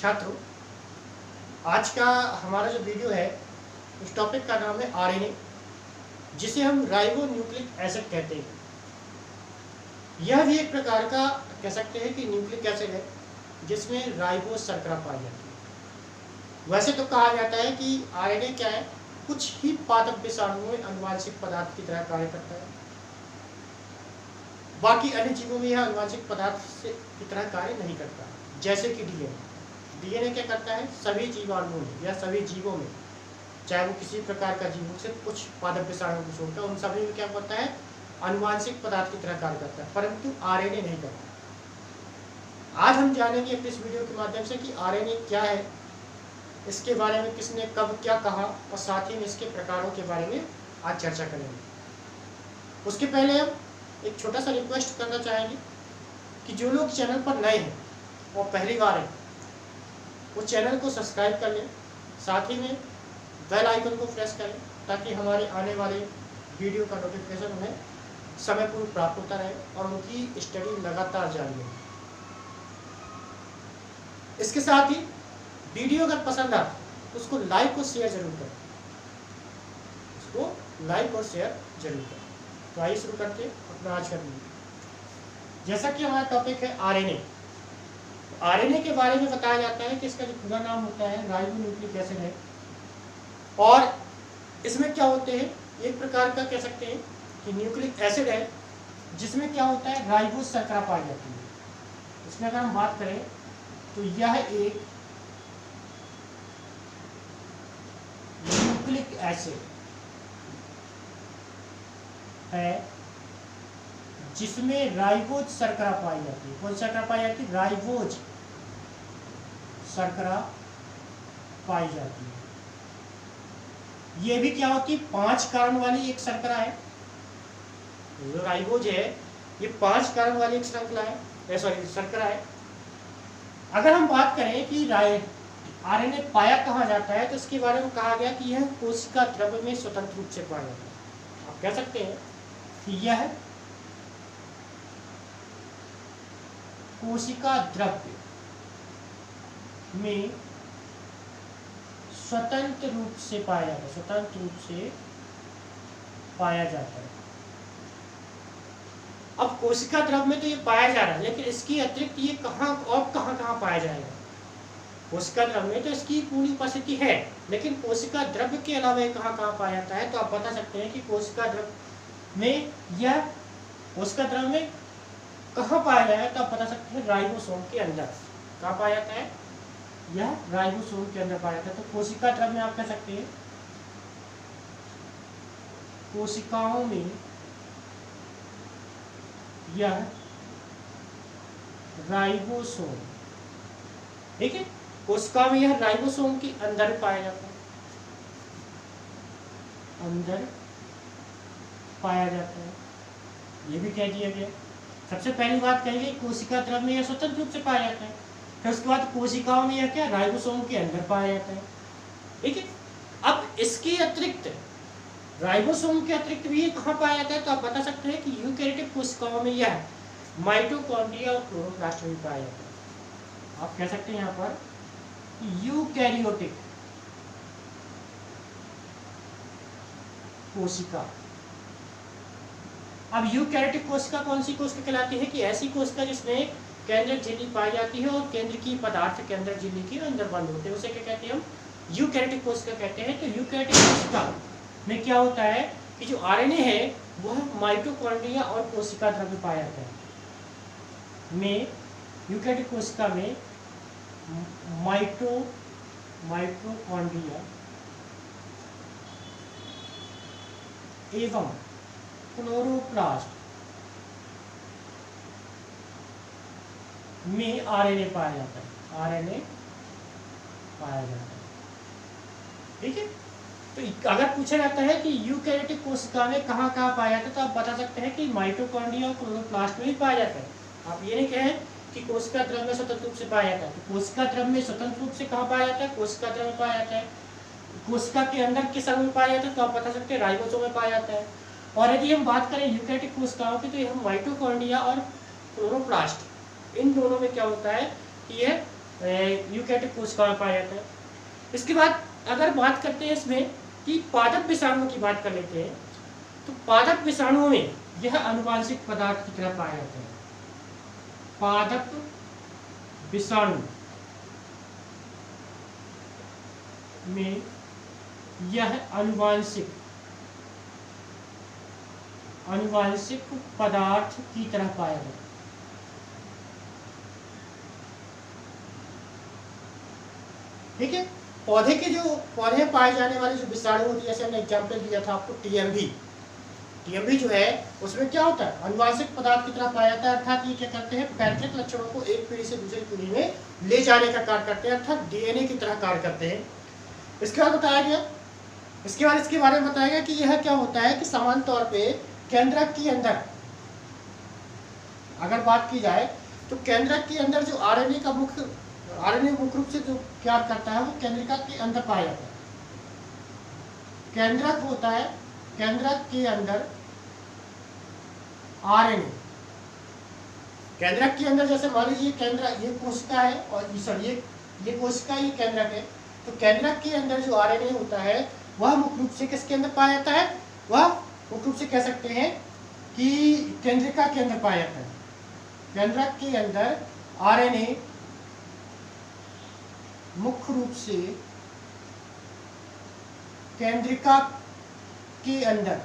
छात्रों, आज का हमारा जो वीडियो है उस टॉपिक का नाम है आरएनए, जिसे हम राइबो न्यूक्लिक एसिड कहते हैं। यह भी एक प्रकार का कह सकते हैं कि न्यूक्लिक एसिड है जिसमें राइबो शर्करा पाई जाती है। वैसे तो कहा जाता है कि आरएनए क्या है, कुछ ही पादप विषाणुओं में आनुवांशिक पदार्थ की तरह कार्य करता है। बाकी अन्य जीवों में यह आनुवांशिक पदार्थ की तरह कार्य नहीं करता। जैसे कि डीएनए क्या करता है, सभी जीवाणुओं में या सभी जीवों में, चाहे वो किसी प्रकार का जीव हो, सिर्फ कुछ पादप विषाणुओं को छोड़कर उन सभी में क्या करता है, आनुवांशिक पदार्थ की तरह कार्य करता है, परंतु आरएनए नहीं करता। आज हम जानेंगे अपने इस वीडियो के माध्यम से कि आरएनए क्या है, इसके बारे में किसने कब क्या कहा, और साथ ही में इसके प्रकारों के बारे में आज चर्चा करेंगे। उसके पहले हम एक छोटा सा रिक्वेस्ट करना चाहेंगे कि जो लोग चैनल पर नए हैं और पहली बार हैं वो चैनल को सब्सक्राइब कर लें, साथ ही में बेल आइकन को प्रेस करें ताकि हमारे आने वाले वीडियो का नोटिफिकेशन उन्हें समय पूर्व प्राप्त होता रहे और उनकी स्टडी लगातार जारी रहे। इसके साथ ही वीडियो अगर पसंद आए तो उसको लाइक और शेयर जरूर करें, उसको लाइक और शेयर जरूर करें। तो आइए शुरू करते हैं अपना आज का वीडियो। जैसा कि हमारा टॉपिक है आरएनए, आरएनए के बारे में बताया जाता है कि इसका जो पूरा नाम होता है राइबो न्यूक्लिक एसिड है, और इसमें क्या होते हैं, एक प्रकार का कह सकते हैं कि न्यूक्लिक एसिड है जिसमें क्या होता है, राइबो शर्करा पाई जाती है। इसमें अगर हम बात करें तो यह एक न्यूक्लिक एसिड है जिसमें राइबोज शर्करा पाई जाती है। कौन शर्करा पाई जाती है, राइबोज शर्करा पाई जाती है। ये भी क्या होती है, 5 कार्बन वाली एक शर्करा है। जो राइबोज है ये 5 कार्बन वाली एक श्रृंखला है, सॉरी शर्करा है। अगर हम बात करें कि आरएनए पाया कहाँ जाता है तो इसके बारे में कहा गया कि यह कोशिका द्रव्य में स्वतंत्र रूप से पाया जाता है। आप कह सकते हैं कि यह कोशिका द्रव्य में स्वतंत्र रूप से पाया जाता है, स्वतंत्र रूप से पाया जाता है। अब कोशिका द्रव्य में तो ये पाया जा रहा है, लेकिन इसकी अतिरिक्त ये कहाँ और कहाँ पाया जाएगा। कोशिका द्रव्य में तो इसकी पूरी उपस्थिति है, लेकिन कोशिका द्रव्य के अलावा ये कहाँ पाया जाता है। तो आप बता सकते हैं कि कोशिका द्रव्य में यह कोशिका द्रव्य में कहाँ पाया जाएगा। तो आप बता सकते हैं राइबोसोम के अंदर। कहाँ पाया जाता है, यह राइबोसोम के अंदर पाया जाता है। तो कोशिका द्रव्य में आप कह सकते हैं कोशिकाओं में यह राइबोसोम, ठीक है, कोशिका में यह राइबोसोम के अंदर पाया जाता है, अंदर पाया जाता है। ये भी कह दिया गया। सबसे पहली बात कहेंगे कोशिका द्रव्य में यह स्वतंत्र रूप से पाया जाता है। फिर उसके बाद कोशिकाओं में यह क्या, राइबोसोम के अंदर पाया जाता है, ठीक है। अब इसके अतिरिक्त राइबोसोम के अतिरिक्त भी कहाँ पाया जाता है। तो आप बता सकते हैं कि यूकैरियोटिक कोशिकाओं में यह माइटोकॉन्ड्रिया और क्लोरोप्लास्ट में पाया जाता है। आप कह सकते हैं यहाँ पर यूकैरियोटिक कोशिका। अब यूकैरियोटिक कोशिका कौन सी कोशिका कहलाती है, कि ऐसी कोशिका जिसमें केंद्रक झिल्ली पाई जाती है और केंद्र की पदार्थ के अंदर झिल्ली के अंदर बंद होते हैं, उसे क्या कहते हैं, हम यूकैरियोटिक कोशिका कहते हैं। तो यूकैरियोटिक कोशिका में क्या होता है कि जो आरएनए है वह माइटोकॉन्ड्रिया और कोशिका द्रव्य पाया जाता है। में यूकैरियोटिक कोशिका में माइटोकॉन्ड्रिया एवं क्लोरोप्लास्ट में आरएनए पाया जाता है, आरएनए पाया जाता है, ठीक है। तो अगर पूछा जाता है कि यूकैरियोटिक कोशिका में कहाँ पाया जाता है, तो आप बता सकते हैं कि माइटोकॉन्ड्रिया और क्लोरोप्लास्ट में भी पाया जाता है। आप ये नहीं कहें कि कोशिका द्रव्य में स्वतंत्र रूप से पाया जाता है। तो कोशिका द्रव्य में स्वतंत्र रूप से कहाँ पाया जाता है, कोशिका द्रव्य में पाया जाता है। कोशिका के अंदर किस अंग में पाया जाता है, तो आप बता सकते हैं राइबोसोम में पाया जाता है। और यदि हम बात करें यूकैरियोटिक कोशिकाओं की, तो यह माइटोकॉन्ड्रिया और क्लोरोप्लास्ट इन दोनों में क्या होता है कि यह यूकैरियोटिक कोशिका में पाया जाता है। इसके बाद अगर बात करते हैं इसमें कि पादप विषाणुओं की बात कर लेते हैं, तो पादप विषाणुओं में यह आनुवांशिक पदार्थ की तरह पाया जाता है। पादप विषाणु में यह आनुवांशिक पदार्थ की तरह पाया जाता है। ठीक है, पौधे में पाए जाने वाले जो विषाणु होते हैं, जैसे हमने एग्जाम्पल दिया था आपको टीएमबी जो है उसमें क्या होता है, आनुवांशिक पदार्थ की तरह पाया जाता है। अर्थात ये क्या करते हैं, पैतृक लक्षणों को एक पीढ़ी से दूसरी पीढ़ी में ले जाने का कार्य करते हैं, अर्थात डीएनए की तरह कार्य करते हैं। इसके बाद इसके बारे में बताया गया कि यह क्या होता है कि समान तौर पे केंद्रक के अंदर अगर बात की जाए तो केंद्रक के अंदर जो आरएनए मुख्य रूप से जो क्या करता है वो केंद्रिका के अंदर पाया जाता है। केंद्रक होता है, केंद्रक के अंदर आरएनए, केंद्रक के अंदर जैसे मान लीजिए ये कोशिका है और ये कोशिका, ये केंद्रक है, तो केंद्रक के अंदर जो आरएनए होता है वह मुख्य रूप से किसके अंदर पाया जाता है, वह मुख्य रूप से कह सकते हैं कि केंद्रिका के अंदर पाया जाता है। केंद्रक के अंदर आरएनए मुख्य रूप से केंद्रिका के अंदर,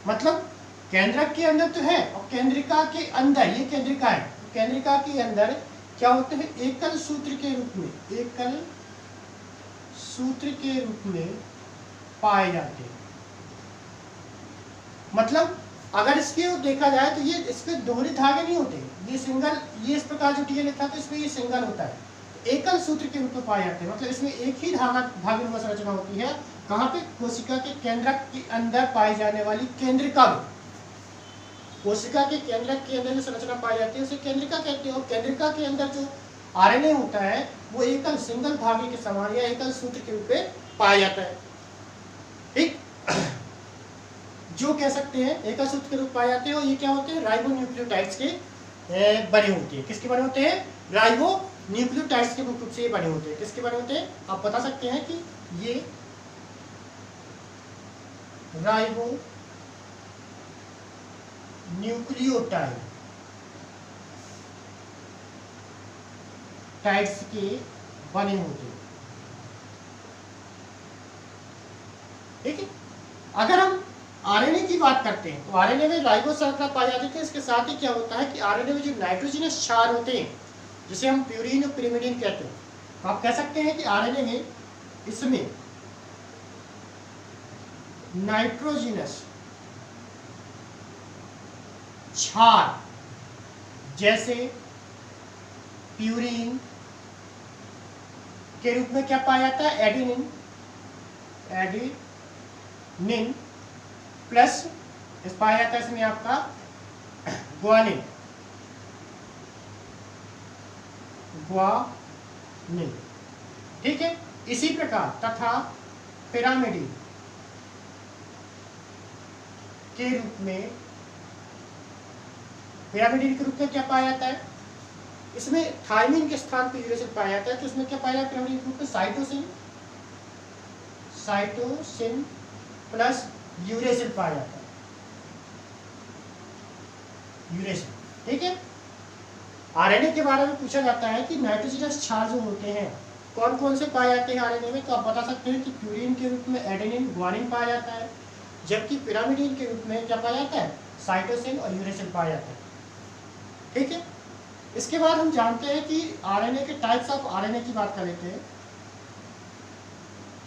मतलब केंद्रक के अंदर तो है और केंद्रिका के अंदर, ये केंद्रिका है, केंद्रिका के अंदर क्या होते हैं, एकल सूत्र के रूप में पाए जाते हैं। मतलब अगर इसके देखा जाए तो ये इसमें दोहरे धागे नहीं होते, ये सिंगल, ये इस प्रकार जो डीएनए था तो इसमें ये सिंगल होता है, एकल सूत्र के रूप में पाए जाते हैं। मतलब इसमें एक ही धागे संरचना होती है। कहाँ पे, कोशिका के केंद्रक के अंदर पाई जाने वाली केंद्रिका में, कोशिका के केंद्रक के अंदर जो संरचना पाई जाती है उसे केंद्रिका कहते हैं। और केंद्रिका के अंदर जो आरएनए होता है वो एकल सिंगल धागे के समान या एकल सूत्र के रूप में पाया जाता है। ठीक, जो कह सकते हैं एकल सूत्र के रूप पाए जाते हैं। और ये क्या होते हैं, राइबोन्यूक्लियोटाइड्स के बने होते हैं। किसके बने होते हैं, राइबोन्यूक्लियोटाइड्स के मुख्य रूप से ये बने होते हैं। किसके बने होते हैं, आप बता सकते हैं कि ये राइबोन्यूक्लियोटाइड्स के बने होते हैं। ठीक है, अगर हम आरएनए की बात करते हैं तो आरएनए में राइबोस श्रृंखला पाई जाती है। इसके साथ ही क्या होता है कि आरएनए में जो नाइट्रोजनस क्षार होते हैं, जिसे हम प्यूरिन और पिरिमिडिन कहते हैं, तो आप कह सकते हैं कि आरएनए में इसमें नाइट्रोजनस क्षार जैसे प्यूरिन के रूप में क्या पाया जाता है, एडेनिन प्लस इस पाया जाता है इसमें आपका ग्वानिन। ठीक है, इसी प्रकार तथा पिरामिडिन के रूप में क्या पाया जाता है, इसमें थायमिन के स्थान पर यूरेसिल पाया जाता है। तो इसमें क्या पाया जाता है, पिरामिडिन के रूप में साइटोसिन प्लस यूरेसिल पाया जाता है, यूरेसिल। ठीक है, आरएनए के बारे में पूछा जाता है कि नाइट्रोजनस क्षार जो होते हैं कौन कौन से पाए जाते हैं आरएनए में, तो आप बता सकते हैं कि प्यूरिन के रूप में एडेनिन ग्वानिन पाया जाता है, जबकि पिरामिडिन के रूप में क्या पाया जाता है, साइटोसिन और यूरेसिल पाया जाता है। ठीक है, इसके बाद हम जानते हैं कि आरएनए के टाइप्स ऑफ आरएनए की बात कर लेते हैं।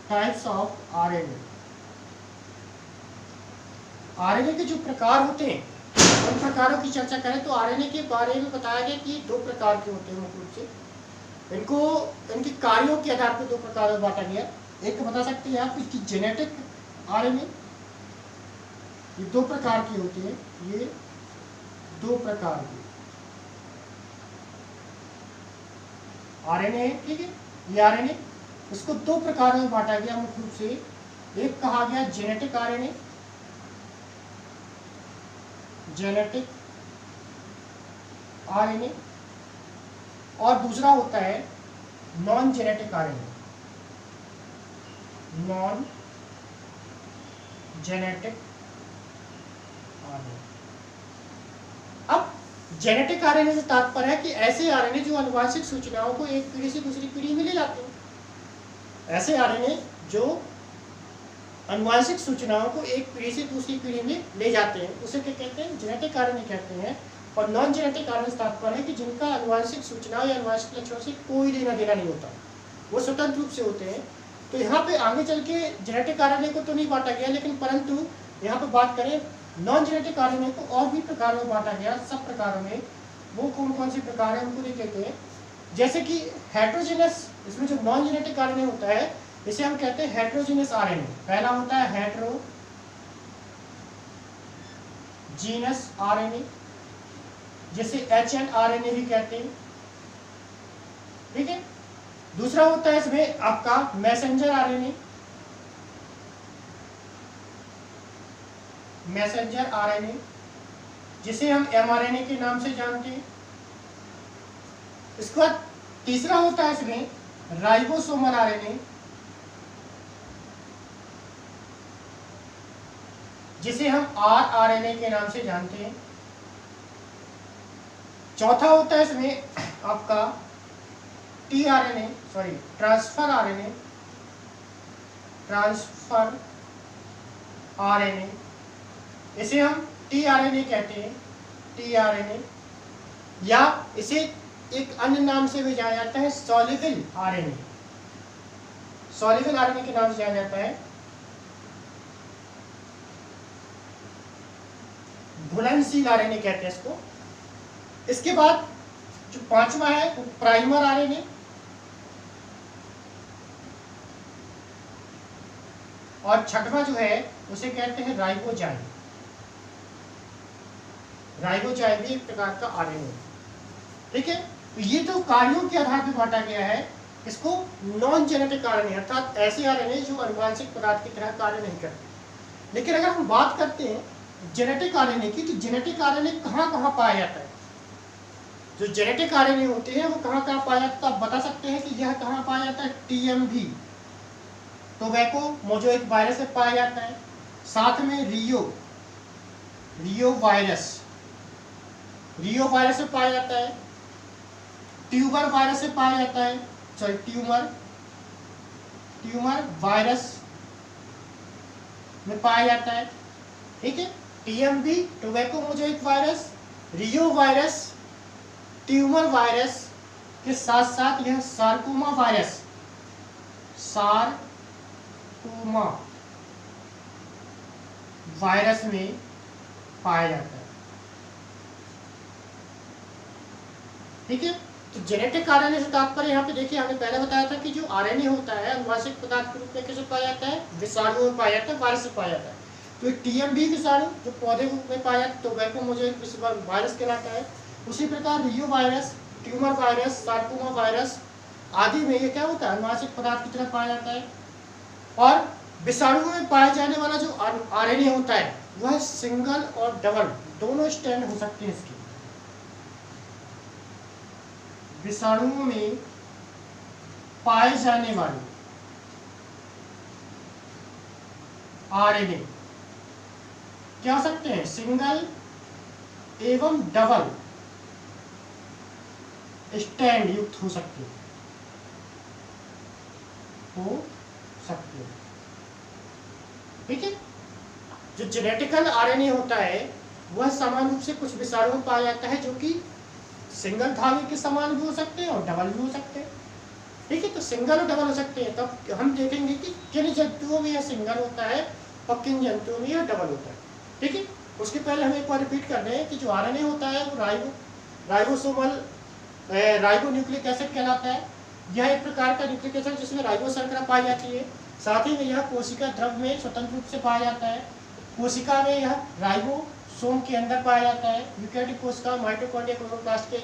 टाइप्स ऑफ आरएनए, आरएनए के जो प्रकार होते हैं उन प्रकारों की चर्चा करें तो आरएनए के बारे में बताया गया कि 2 प्रकार के होते हैं मुख्य रूप से। इनको इनके कार्यों के आधार पर 2 प्रकार में बांटा गया। एक बता सकते हैं आप इसकी जेनेटिक आरएनए, ये 2 प्रकार की होती है, ये 2 प्रकार की आरएनए। ठीक है, ये आरएनए इसको 2 प्रकार में बांटा गया मुख्य रूप से। एक कहा गया जेनेटिक आरएनए, और दूसरा होता है non genetic RNA. Non genetic RNA. अब जेनेटिक आरएनए से तात्पर्य है कि ऐसे आरएनए जो आनुवंशिक सूचनाओं को एक पीढ़ी से दूसरी पीढ़ी में ले जाते हैं। ऐसे आरएनए जो आनुवंशिक सूचनाओं को एक पीढ़ी से दूसरी पीढ़ी में ले जाते हैं, उसे क्या कहते हैं? जेनेटिक आरएनए कहते हैं। और नॉन जेनेटिक आरएनए से तात्पर्य है कि जिनका आनुवंशिक सूचनाओं या आनुवंशिक लक्षणों से कोई लेना देना नहीं होता, वो स्वतंत्र रूप से होते हैं। तो यहाँ पे आगे चल के जेनेटिक आरएनए को तो नहीं बांटा गया, लेकिन परंतु यहाँ पे बात करें नॉन जेनेटिक आरएनए को और भी प्रकारों में बांटा गया। सब प्रकारों में वो कौन कौन से प्रकार हैं उनको देख लेते हैं। जैसे कि हेट्रोजेनस, इसमें जो नॉन जेनेटिक आरएनए होता है इसे हम कहते हैं हेट्रोजीनस आरएनए। पहला होता है हेट्रोजीनस आरएनए, जिसे HNRNA भी कहते हैं, ठीक है। दूसरा होता है इसमें आपका मैसेंजर आरएनए, मैसेंजर आरएनए, जिसे हम mRNA के नाम से जानते हैं। इसके बाद तीसरा होता है इसमें राइबोसोमल आरएनए, जिसे हम rRNA के नाम से जानते हैं। चौथा होता है इसमें आपका tRNA, sorry transfer RNA, transfer RNA, इसे हम tRNA कहते हैं, tRNA, या इसे एक अन्य नाम से भी जाना जाता है सॉल्युबल आरएनए, सॉल्युबल आरएनए के नाम से जाना जाता है। घुलनशील आरएनए कहते हैं इसको। इसके बाद जो पांचवा है वो प्राइमर आरएनए, और छठवां जो है उसे कहते हैं राइबोजाइम। राइबोजाइम भी एक प्रकार का आरएनए, ठीक है। तो ये तो कार्यों के आधार पर बांटा गया है इसको नॉन जेनेटिक आरएनए, अर्थात ऐसे आरएनए जो आनुवंशिक पदार्थ की तरह कार्य नहीं करते। लेकिन अगर हम बात करते हैं जेनेटिक आरएनए की, तो जेनेटिक आरएनए कहाँ कहाँ पाया जाता है? जो जेनेटिक आरएनए होते हैं वो कहाँ कहाँ पाया जाता है? आप बता सकते हैं कि यह कहाँ पाया जाता है? TMV, टोबैको मोज़ेक वायरस में पाया जाता है। साथ में रियो वायरस में पाया जाता है। ट्यूबर वायरस में पाया जाता है, सॉरी ट्यूमर वायरस में पाया जाता है, ठीक है। TMV, टोबैको मोज़ेक वायरस, रियो वायरस, ट्यूमर वायरस के साथ साथ यह सार्कोमा वायरस, सार्कोमा वायरस में पाया जाता है, ठीक है। तो जेनेटिक आरएनए से तात्पर्य यहाँ पे देखिए, हमने पहले बताया था कि जो आरएनए होता है आनुवंशिक पदार्थ के रूप में कैसे पाया जाता है? विषाणु में पाया जाता है, वायरस से पाया जाता है। तो TMV विषाणु जो पौधे रूप में पाया जाता है, टोबैको मोज़ेक वायरस कहलाता है। उसी प्रकार reo virus, tumour virus, sarcoma virus आदि में ये क्या होता है? आनुवंशिक पदार्थ की तरह पाया जाता है। और विषाणु में पाए जाने वाला जो आरएनए होता है वह सिंगल और डबल दोनों स्टैंड हो सकते हैं इसके। विषाणुओं में पाए जाने वाले आरएनए क्या हो सकते हैं? सिंगल एवं डबल स्टैंड युक्त हो सकते हैं, ठीक है। जो जेनेटिकल आरएनए होता है वह समान रूप से कुछ विषाणुओं में पाया जाता है, जो कि सिंगल धागे के समान भी हो सकते हैं और डबल भी हो सकते हैं, ठीक है। तो सिंगल और डबल हो सकते हैं। तब हम देखेंगे कि किन जंतुओं में यह सिंगल होता है और किन जंतुओं में यह डबल होता है, ठीक है। उसके पहले हम एक बार रिपीट कर रहे हैं कि जो आरएनए होता है वो राइबोसोमल राइबोन्यूक्लिक एसिड कहलाता है। यह एक प्रकार का न्यूक्लिक एसिड जिसमें राइबो शर्करा पाई जाती है। साथ ही में यह कोशिका द्रव में स्वतंत्र रूप से पाया जाता है। कोशिका में यह राइबोसोम के अंदर पाया जाता है। यूकेरियोटिक कोशिका माइटोकॉन्ड्रिया क्लोरोप्लास्ट के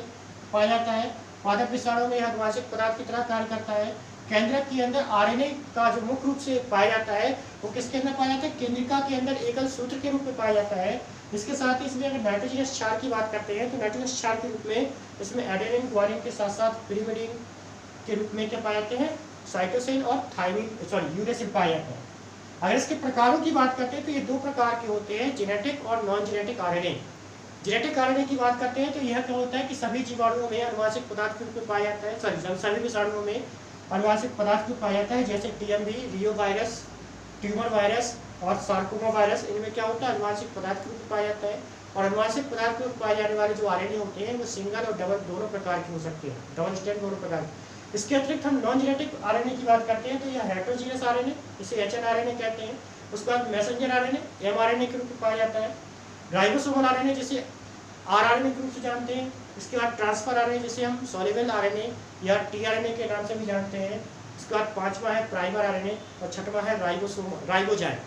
पाया जाता है। पादप विषाणु में यह आनुवंशिक पदार्थ की तरह कार्य करता है। केंद्रक के अंदर आरएनए का जो मुख्य रूप से पाया जाता है वो किसके अंदर पाया जाता है? केंद्रिका के अंदर एकल सूत्र के रूप में पाया जाता है। इसके साथ ही इसमें अगर नाइट्रोजनस क्षार की बात करते हैं तो नाइट्रोजनस क्षार के रूप में इसमें एडेनिन ग्वानिन के साथ साथ पिरिमिडिन के रूप में क्या पाए जाते हैं? साइटोसिन और थायमिन यूरेसिल पाए जाते हैं। अगर इसके प्रकारों की बात करते हैं तो ये दो प्रकार के होते हैं, जेनेटिक और non genetic RNA. Genetic RNA की बात करते हैं तो यह क्या होता है कि सभी जीवाणुओं में अनुवांशिक पदार्थ के रूप में पाया जाता है, सभी विषाणुओं में अनुवांशिक पदार्थ में पाया जाता है, जैसे टीएमवी, रियो वायरस, ट्यूमर वायरस और सार्कोमा वायरस। इनमें क्या होता है? अनुवांशिक पदार्थ के रूप में पाया जाता है। और अनुवांशिक पदार्थ के रूप में पाए जाने वाले जो आरएनए होते हैं वो सिंगल और डबल दोनों प्रकार के हो सकते हैं, डबल स्ट्रैंड दोनों प्रकार। इसके अतिरिक्त हम नॉन जेनेटिक आरएनए की बात करते हैं तो यह हेटेरोजीनियस आरएनए, इसे एचएनआरएनए कहते हैं। उसके बाद मैसेंजर आरएनए, एमआरएनए के रूप में पाया जाता है। राइबोसोमल आरएनए जिसे आरआरएनए के रूप से जानते हैं। इसके बाद ट्रांसफर आरएनए जिसे हम सॉल्युबल आरएनए या टीआरएनए के नाम से भी जानते हैं। इसके बाद पांचवा है प्राइमर आरएनए और छठवां है राइबोजाइम।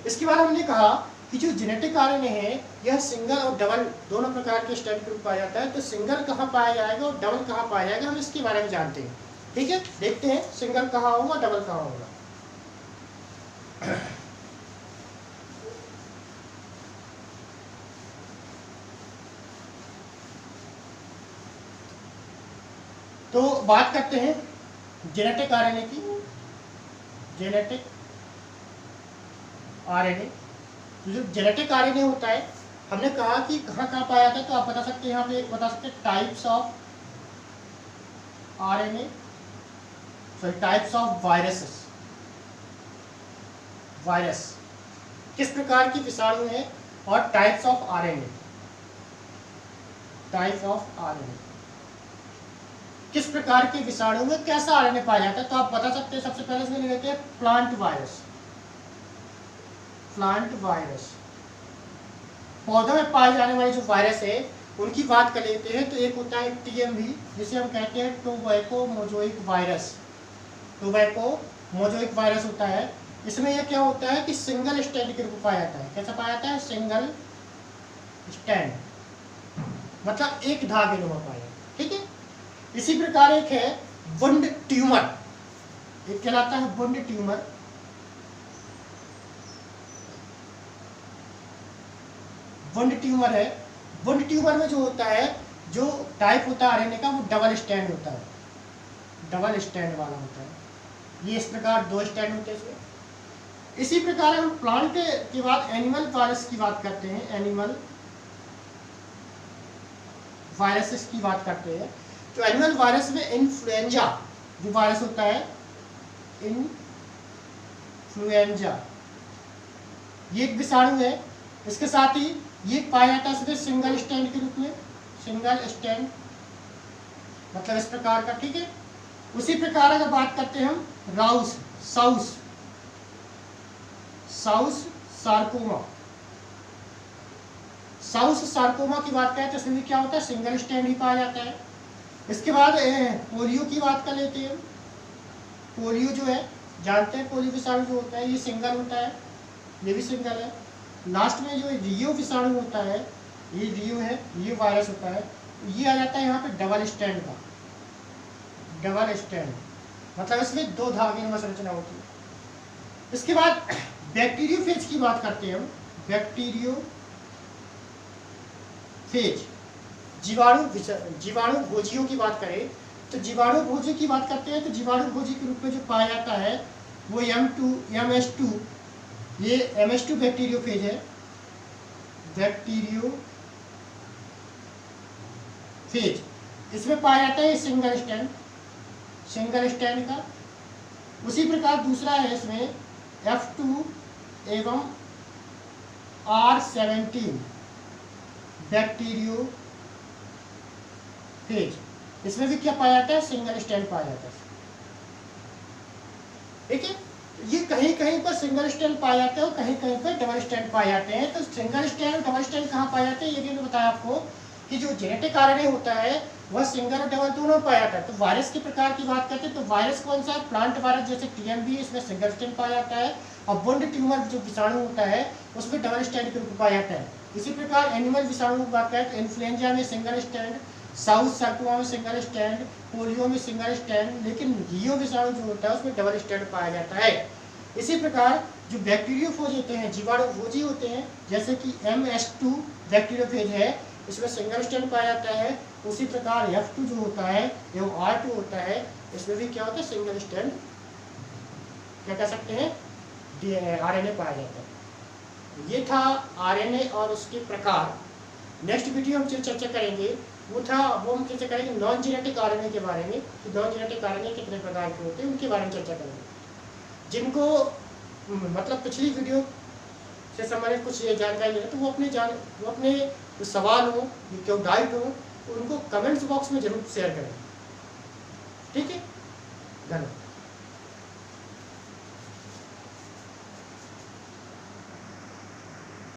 इसके बाद हमने कहा कि जो जेनेटिक आरएनए है यह सिंगल और डबल दोनों प्रकार के स्ट्रैंड के रूप पाया जाता है। तो सिंगल कहाँ पाया जाएगा और डबल कहाँ पाया जाएगा, हम इसके बारे में जानते हैं। ठीक है, देखते हैं सिंगल कहाँ होगा, डबल कहाँ होगा। तो बात करते हैं जेनेटिक आरएनए की। जेनेटिक आरएनए, जो जेनेटिक आरएनए होता है हमने कहा कि कहाँ कहाँ पाया जाता है, तो आप बता सकते हैं, यहाँ पे बता सकते हैं types of RNA, sorry types of viruses. Virus किस प्रकार की विषाणु है और types of RNA, types of RNA किस प्रकार के विषाणु में कैसा आरएनए पाया जाता है, तो आप बता सकते हैं। सबसे पहले इसमें लेते हैं प्लांट वायरस। प्लांट वायरस पौधों में पाए जाने वाले जो वायरस है उनकी बात कर लेते हैं। तो एक होता है टीएमवी जिसे हम कहते हैं टोबैको मोज़ोइक वायरस। टोबैको मोज़ोइक वायरस होता है। इसमें यह क्या होता है कि सिंगल स्टैंड के रूप में पाया जाता है। कैसा पाया जाता है? सिंगल स्टैंड, मतलब एक धागे नुमा पाया। ठीक है, इसी प्रकार एक है वुंड ट्यूमर, एक कहलाता है वुंड ट्यूमर। वुंड ट्यूमर है। वुंड ट्यूमर में जो होता है, जो टाइप होता है आरएनए का, वो डबल स्टैंड होता है, डबल स्टैंड वाला होता है। ये इस प्रकार दो स्टैंड होते हैं इसमें। इसी प्रकार हम प्लांट के बाद एनिमल वायरस की बात करते हैं। एनिमल वायरसेस की बात करते हैं। तो एनिमल वायरस में इन्फ्लुएंजा जो वायरस होता है, इन्फ्लुएंजा, ये एक विषाणु है। इसके साथ ही ये पाया जाता है सिर्फ सिंगल स्टैंड के रूप में, सिंगल स्टैंड, मतलब इस प्रकार का। ठीक है, उसी प्रकार अगर बात करते हैं हम साउस सार्कोमा, साउस सार्कोमा की बात करें तो इसमें भी क्या होता है? सिंगल स्टैंड ही पाया जाता है। इसके बाद पोलियो की बात कर लेते हैं। पोलियो जो है, जानते हैं पोलियो विषाणु जो होता है ये सिंगल होता है, ये भी सिंगल है। लास्ट में जो रियो विषाणु होता है, ये रियो है, ये वायरस होता है, ये आ जाता है यहाँ पे डबल स्टैंड का, डबल स्टैंड, मतलब इसमें दो धागे में संरचना होती है। इसके बाद बैक्टीरियोफेज की बात करते हैं हम। बैक्टीरियोफेज जीवाणु भोजियों की बात करें तो जीवाणु भोजी की बात करते हैं। तो जीवाणु भोजी के रूप में जो पाया जाता है वो MS2, ये MS2 बैक्टीरियोफेज है। बैक्टीरियोफेज इसमें पाया जाता है सिंगल स्टैंड का। उसी प्रकार दूसरा है इसमें F2 एवं R17 बैक्टीरियोफेज, इसमें भी क्या पाया जाता है? सिंगल स्टैंड पाया जाता है। ठीक है, ये कहीं कहीं पर सिंगल स्टैंड पाए जाते हैं और कहीं कहीं पर डबल स्टैंड पाए जाते हैं। तो सिंगल स्टैंड और डबल स्टैंड कहाँ पाए जाते हैं, ये भी मैंने बताया आपको कि जो जेनेटिक आरएनए होता है वह सिंगल और डबल दोनों पाया जाता है। तो वायरस के प्रकार की बात करते हैं तो वायरस कौन सा है? प्लांट वायरस जैसे टीएमवी, इसमें सिंगल स्टैंड पाया जाता है। और वुंड ट्यूमर जो विषाणु होता है उसमें डबल स्टैंड के रूप में पाया जाता है। इसी प्रकार एनिमल विषाणु की बात करें तो इन्फ्लुएंजा में सिंगल स्टैंड, साउथ सर्कोमा में सिंगल स्टैंड, पोलियो में सिंगल स्टैंड, लेकिन रियो विषाणु जो होता है उसमें डबल स्टैंड पाया जाता है। इसी प्रकार जो बैक्टीरियोफेज होते हैं, जीवाणुभोजी होते हैं, जैसे कि MS2 बैक्टीरियोफेज है, इसमें सिंगल स्टैंड पाया जाता है। उसी प्रकार F2 जो होता है एवं R2 होता है, इसमें भी क्या होता है, सिंगल स्टैंड क्या कह सकते हैं, RNA पाया जाता है। ये था RNA और उसके प्रकार। नेक्स्ट वीडियो हम जो चर्चा करेंगे वो हम चर्चा करेंगे नॉन जेनेटिक RNA के बारे में, कि नॉन जेनेटिक RNA कितने प्रकार के होते हैं उनके बारे में चर्चा करेंगे। जिनको मतलब पिछली वीडियो से संबंधित कुछ जानकारी है तो वो अपने जो सवाल हो, जो डाउट हो, उनको कमेंट्स बॉक्स में जरूर शेयर करें। ठीक है, धन्यवाद।